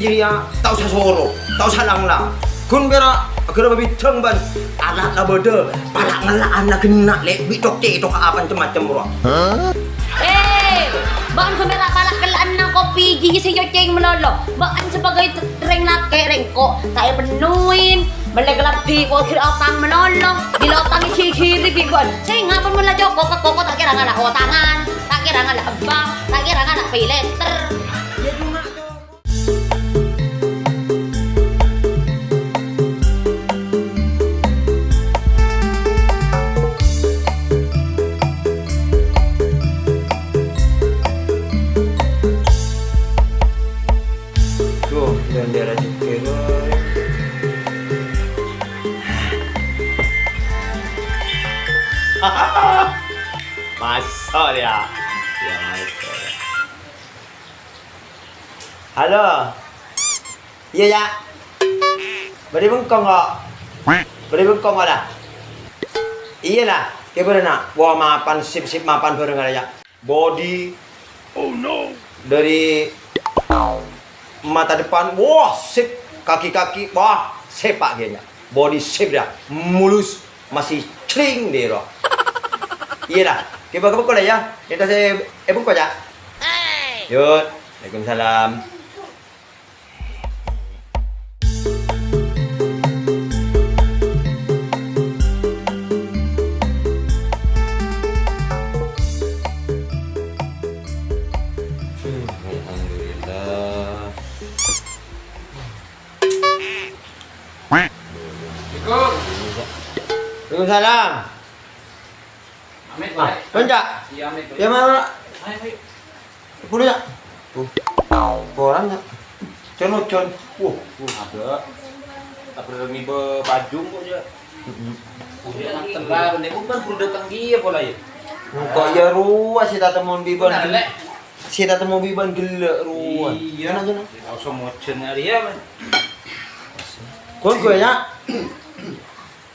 jiria tau sa soro tau sa langlang kun bera agar babi tengban anak la bode para ngelaan la kena lek bi dokte to ka apa macam ro. Baan kamera pala kalaan ng kopi gigi sa iyo ceng melolo. Baan sebagai reng laki rengko tayo penuhin malaglapi ko kira otang melolo dilotang kiri bigon. Saya ngapun mula joko koko tak kira ngala otangan tak kira ngala abang tak kira ngala pileter. Ya cuma Masuk dia. Ya, masuk. Halo. Iya ya. Beri bengkong kok. Beri bengkong kok dah. Iya lah. Kayak bener nak. Wah mapan sip mapan bareng aja. Body. Oh no. Dari mata depan. Wah sip. Kaki-kaki. Wah sepak dia. Body sip dia. Mulus. Masih cling dia roh. Iya lah. Kita buka lah ya. Kita saya buka aja. Yuk. Waalaikumsalam. Alhamdulillah. Waalaikumsalam. Amit, Pak. Pencak. Iya, Amit. Ya mana? Ayo. Boleh ya? Tuh. Orangnya. Con. Ada. Tak perlu ngibe pajung kok ya. Udah mateng lah, nek bukan perlu datang dia pola ya. Kok ya ruas si tata mon biban. Benar lek. Si tata mon biban gelek ruas. Iya. Gana. Langsung mocen hari ya, Man. Kon gue ya.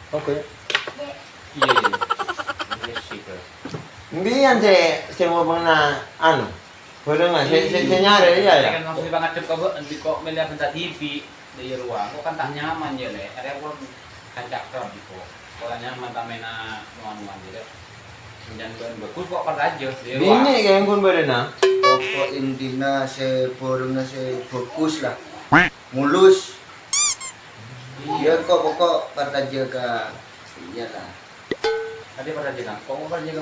Oke. Iya. Mbian saya mau pernah anu. Boleh nggak? Saya nyari ya. Kan langsung banget kok melihat tentang TV di ruang. Kok kan tak nyaman ya, Lek. Ada pun kancak kerap gitu. Kalau nyaman tak mena nuan-nuan gitu. Jangan bagus kok kan aja di ruang. Bini kayak kun berena. Pokok intinya saya borongnya saya fokus lah, mulus. Iya kok pokok pada jaga, iya lah. Tadi pada jalan, kok pada jaga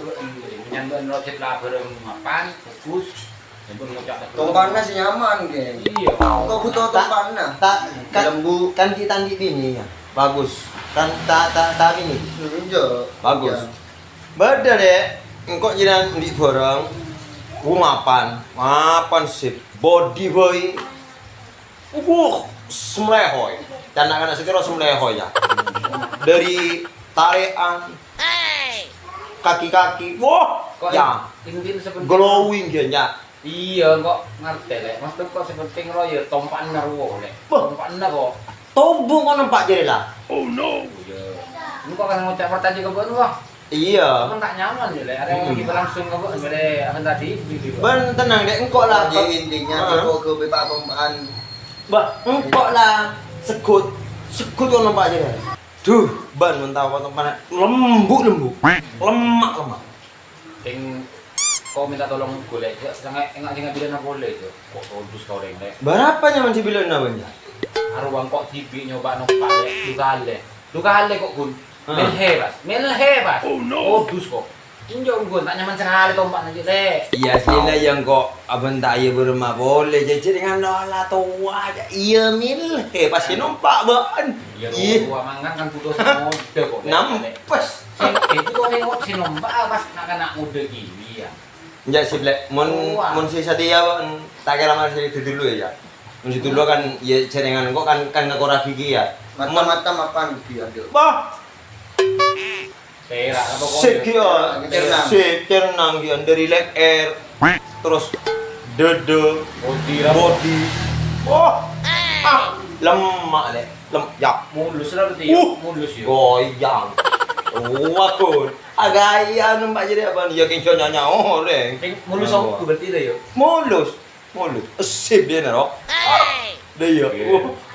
menyambut roket lah bareng mapan, fokus. Yang pun ngocak. Tompannya sih nyaman geng. Iya. Kok butuh tompannya? Tak Lembu. kan kita di bini ya. Bagus. Kan tak bini. Iya. Bagus. Beda deh. Engkau jiran di barang. Mapan sip. Body boy. Semlehoy. Canak-canak sekira semlehoy ya. Dari tarian. Kaki-kaki. Wah. Ya. Tinggi seperti. Glowing dia ya. Iya, kok ngerti lek. Maksud kok sepenting ro ya tompan naruwo lek. Tompan kok. Tombong kau nampak jadi lah. Oh no. Iya. Ini kok kan ngocak pertanyaan ke buat wah. Iya. Kan tak nyaman ya lek. Ada yang lagi berlangsung ke buat bare akan tadi. Ben tenang deh engkau lah. Jadi intinya kok ke bepak tompaan. Engkau lah sekut kau nampak jadi. Duh, ban mentah potong mana lembu. Lemak. Yang kau minta tolong golek aja, sangat enggak bilang boleh itu. Kok todus kau reng. Berapa nyaman si bilang namanya? Aruang kok TV nyoba nompak Luka hale kok gun. Melhe bas. Oh no. Todus kok. Injong gun tak nyaman sekali tompak aja deh. Iya sila yang kok abang tak iya berma boleh jadi dengan lola tua aja. Iya milhe pasti nampak ban. Iya tua mangan kan putus mode kok. Nampas. Itu tuh nengok si nombak pas nak muda gini ya. Ya si blek mon si Satya tak kira masih itu dulu ya. Mun itu dulu kan ya cerengan kok kan ngakora gigi ya. Mata-mata mapan dia ada. Bah. Perak apa kok? Cernang dia dari leg air terus dede body. Oh. Lemak deh. Ya. Mulus lah berarti. Mulus ya. Goyang. Wakun. Agaya nampak jadi apa nih? Ya kinco nyanyi orang. Mulus aku berarti dah ya. Mulus. Sip dia naro. Dia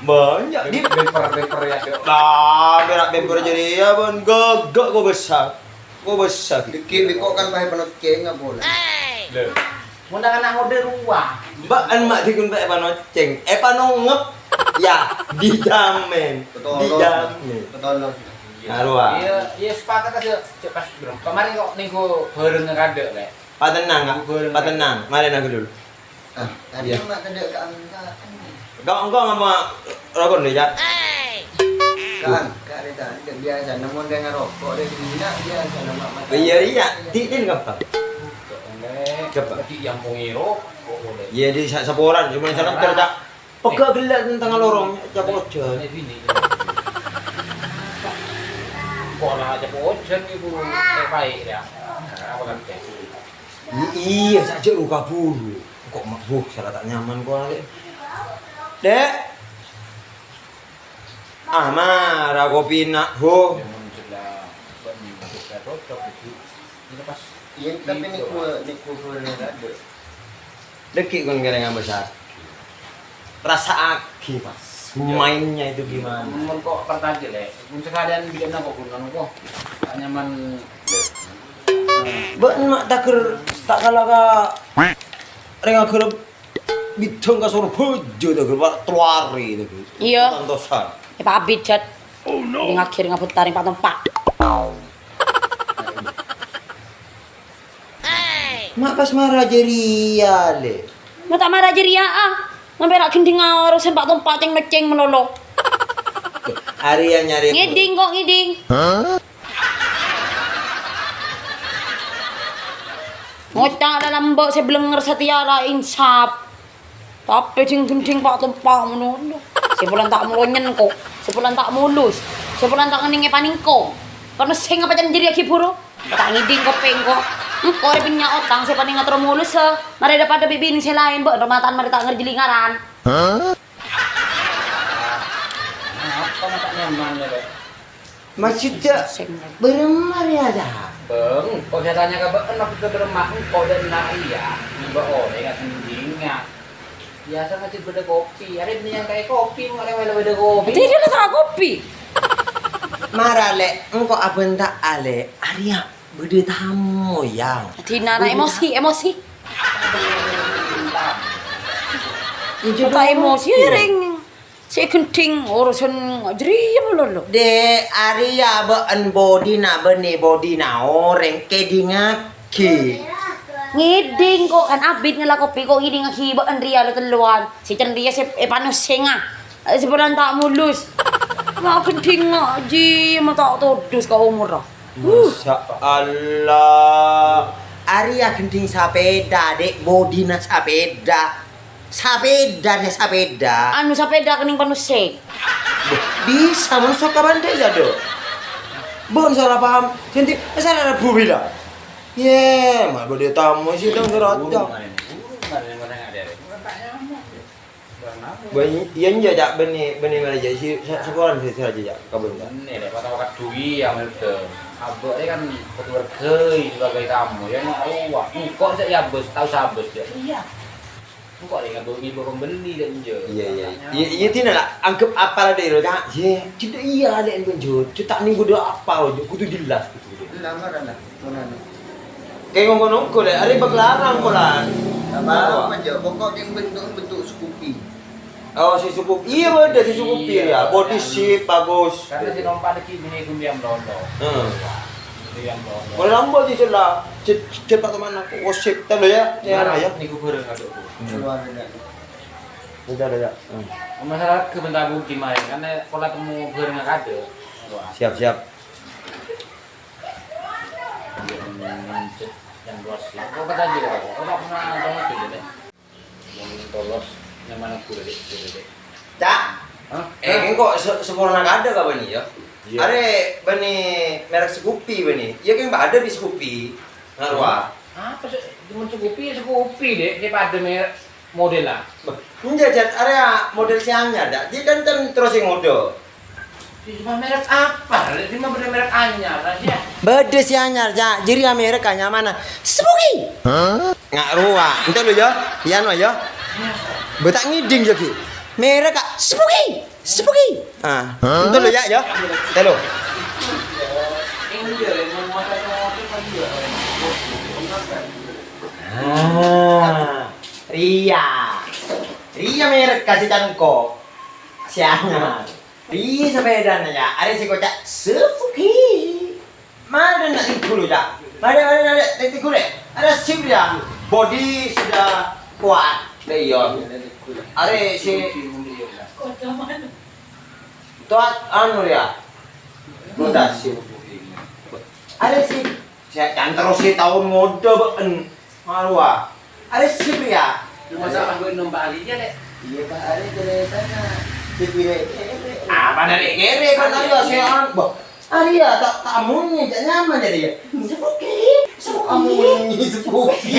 banyak di bemper ya dok. nah berak bemper jadi ya bon gagak kok besar. Dikit kok kan bae penot ceng apa lah. Loh. Mundang anak mode ruah. Baan mak dikun pak panoceng. Panongep ya dijamin. Betul. Arwah. Iya sepakat aja pas bro. Kemarin kok niku bareng ngade lek. Patenang, patenang. Mari aku dulu. Ah, tadi mak kada ke angka. Engkau ngapa rokok nih, Cak? Kan, kada kan biasa namun dengan rokok dia bina biasa nama mata. Iya, tin ngapa? Cepat. Di yang mengiro kok boleh. Iya di saporan, cuma sana kerja. Pega gelak tentang lorong, Cak Ojan. Ini bini. Kok lah Cak Ojan ibu baik ya. Apa kan kayak Iya, saja ruka bulu. Kok mabuk, salah tak nyaman kok ale. Dek. Marah kopi nak, ho. Iya, tapi niku ada. Dekik kon gorengan besar. Rasa aki, Pak. Mainnya itu gimana? Mun kok pertanyaan lek. Mun sekalian bikin apa pun kan kok. Tak nyaman. Ben mak tak kalah ka renga kerep bidong ka suruh bojo to pak tuari to. Iya. Tantosan. Ya Pak Abid Jat. Oh no. Ning akhir ngabut taring Pak Tempak. Mak pas marah jeria le. Mata marah jeria ah. Mamperak gending ngarusin Pak Tempak ceng neceng melolo. Hari yang nyari. Ngiding kok ngiding. Ngocak dalam mbok sebelenger setiara insap. Tapi gending Pak Tempak menolong. Sebulan tak melonyen kok. Sebulan tak mulus. Sebulan tak ngeninge paningko. Karena sing apa jadi aki buru. Tak ngiding kok pengko. Kok ada punya otang saya paling ngatur mulus se. Mari daripada bibi ini saya lain mbok rematan mari tak ngerjelingaran. Apa tak nyaman ya, Dek? Maksudnya beremar ya dah. Bang, kok saya tanya ke Bang, aku ke beremah, kok dan iya, mbak oleh kan sendirinya. Biasa ngasih beda kopi, ada yang kayak kopi, ada beda kopi. Tidak ada tak kopi. Marah le, engkau abang tak ale, Arya bede tamu yang. Tina emosi. Itu Tak emosi ya ring. Saya genting urusan jeria melolo. De Arya ben body na orang kedingaki. Ngiding kok kan abit ngela kopi kok ngiding akibat Andria lo teluan. Si Cendria si panos senga. Sebulan tak mulus. Mak genting ngaji mata tudus ka umur. Masya Allah. Arya genting sepeda, dek body na sepeda. Sepeda. Anu sepeda kening panos seng. Bisa masuk ke bandai jado. Bon salah paham. Senti, salah ada bumi lah. Ye, mak bode tamu sih dong serotong. Banyak, yang jajak benih Malaysia sih sekolah sih saja kabun kan. Ini deh, patah wakat duwi yang itu. Abang ini kan keluarga sebagai tamu, ya nak ruah. Kok saya bos tahu sabos ya? Iya. Kok dia ngabung ibu pembeli dan je. Iya tidak lah. Anggap apa lah dia dah. Ye, tidak iya ada yang penjut. Cetak ni gua apa aja. Kudu jelas gitu. Lama dah. Mana? Kayak ngomong deh. Ada berlarang kolan. Apa aja? Pokok yang bentuk Scoopy. Oh si suku. Iya ada si suku ya. Body shape bagus. Karena si nompa lagi ini kumbiang londo. Kumbiang londo. Boleh nambah je celah. Cepat teman aku. Shape tadi ya. Ya ya. Ni kubureng adukku. Keluar dah. Udah. Masalah kebentar bukti main karena kalau kamu goreng kado. Siap. Yang luas. Kau kata aja kau. Kau tak pernah tahu itu deh. Yang tolos yang mana kuda deh. Cak. Hah? Kok sempurna ada ka bani ya? Iya. Are bani merek Scoopy bani. Ya kan ada di Scoopy. Ngarwa. Apa sih? Cuma Scoopy deh. Dia pada merek model lah. Menjajat area model siangnya dah. Dia kan terus yang model. Cuma merek apa? Dia mah bener merek anyar aja. Bede siangnya ja. Jadi merek kanya mana? Spooky. Nggak ruah. Ente lu ya? Ian wa ya? Betak ngiding jadi. merek kak spooky. Ah, itu lo ya, ya. Telo. Ria merek kasih cangkok. Siangan. Ria sepedanya ya. Ada si kocak spooky. Mana nak tikul ya? Mana tikul ya? Ada sip ya. Body sudah kuat. Iya. Ada si tuat anu ya. Udah sih. Ada sih. Saya kan terus sih tahun mode ben. Marwa. Ada sip ya. Masa aku nombali aja deh. Iya Pak, ada ceritanya. Dipilih. Apa dari kere kan ayo sean. Boh. Aria tak tamunya nyaman jadi ya. Sepuki. Sepuki.